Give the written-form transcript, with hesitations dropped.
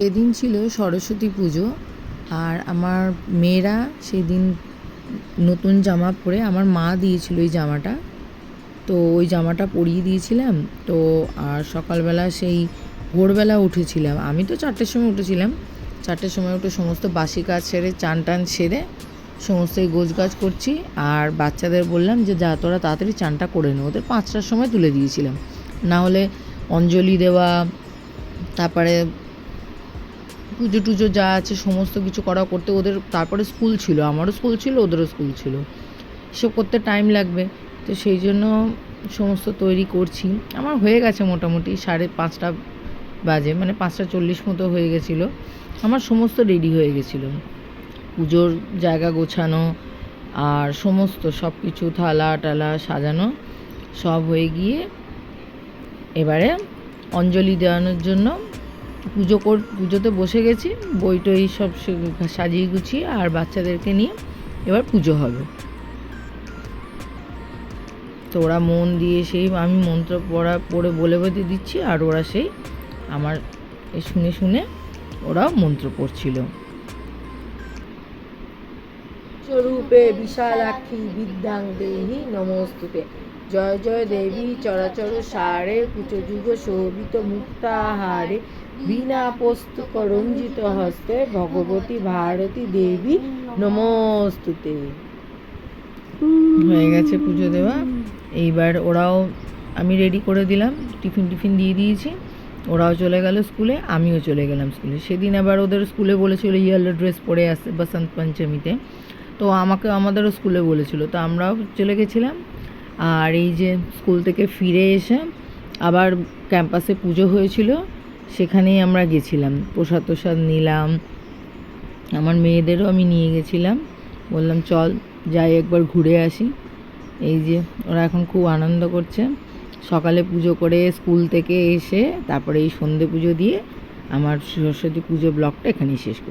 সেদিন ছিল সরস্বতী পুজো, আর আমার মেয়েরা সেই দিন নতুন জামা পরে, আমার মা দিয়েছিল এই জামাটা, তো ওই জামাটা পরিয়ে দিয়েছিলাম। তো আর সকালবেলা সেই ভোরবেলা উঠেছিলাম, আমি তো 4টের সময় উঠেছিলাম। 4টের সময় উঠে সমস্ত বাসি কাজ সেরে, চান টান সেরে সমস্ত এই গোছগাছ করছি। আর বাচ্চাদের বললাম যে যা তোরা তাড়াতাড়ি চানটা করে নে, ওদের 5টার সময় তুলে দিয়েছিলাম, না হলে অঞ্জলি দেওয়া, তারপরে পুজো টুজো যা আছে সমস্ত কিছু করতে ওদের, তারপরে স্কুল ছিল, আমারও স্কুল ছিল, ওদেরও স্কুল ছিল, এসব করতে টাইম লাগবে। তো সেই জন্য সমস্ত তৈরি করছি। আমার হয়ে গেছে মোটামুটি 5:30 বাজে, মানে 5:40 মতো হয়ে গেছিলো। আমার সমস্ত রেডি হয়ে গেছিলো, পুজোর জায়গা গোছানো আর সমস্ত সব কিছু থালা টালা সাজানো সব হয়ে গিয়ে এবারে অঞ্জলি দেওয়ানোর জন্য পুজোতে বসে গেছি। বই টই সব সাজিয়ে গুছিয়ে আর বাচ্চাদেরকে নিয়ে এবার পুজো হবে। তো ওরা মন দিয়ে সেই আমি মন্ত্র পড়ে বলে দিচ্ছি, আর ওরা সেই আমার শুনে শুনে ওরাও মন্ত্র পড়ছিল। স্বরূপে বিশালাক্ষী বিদ্যাং দেহি নমস্তুতে, জয় জয় দেবী চরাচর সারে, কুচযুগ শোভিত মুক্তাহারে, বিনা পুস্তক রঞ্জিত হস্তে, ভগবতী ভারতী দেবী নমস্তুতে। হয়ে গেছে পুজো দেওয়া। এইবার ওরাও, আমি রেডি করে দিলাম, টিফিন দিয়ে দিয়েছি, ওরাও চলে গেল স্কুলে, আমিও চলে গেলাম স্কুলে। সেদিন আবার ওদের স্কুলে বলেছিল ইয়েলো ড্রেস পরে আসতে বসন্ত পঞ্চমীতে, তো আমাদেরও স্কুলে বলেছিল, তো আমরাও চলে গেছিলাম। আর এই যে স্কুল থেকে ফিরে এসে আবার ক্যাম্পাসে পুজো হয়েছিল, সেখানেই আমরা গেছিলাম, প্রসাদ নিলাম। আমার মেয়েদেরও আমি নিয়ে গেছিলাম, বললাম চল যাই একবার ঘুরে আসি। এই যে ওরা এখন খুব আনন্দ করছে। সকালে পুজো করে স্কুল থেকে এসে তারপরে এই সন্ধে পুজো দিয়ে আমার সরস্বতী পুজো ব্লগটা এখানেই শেষ করি।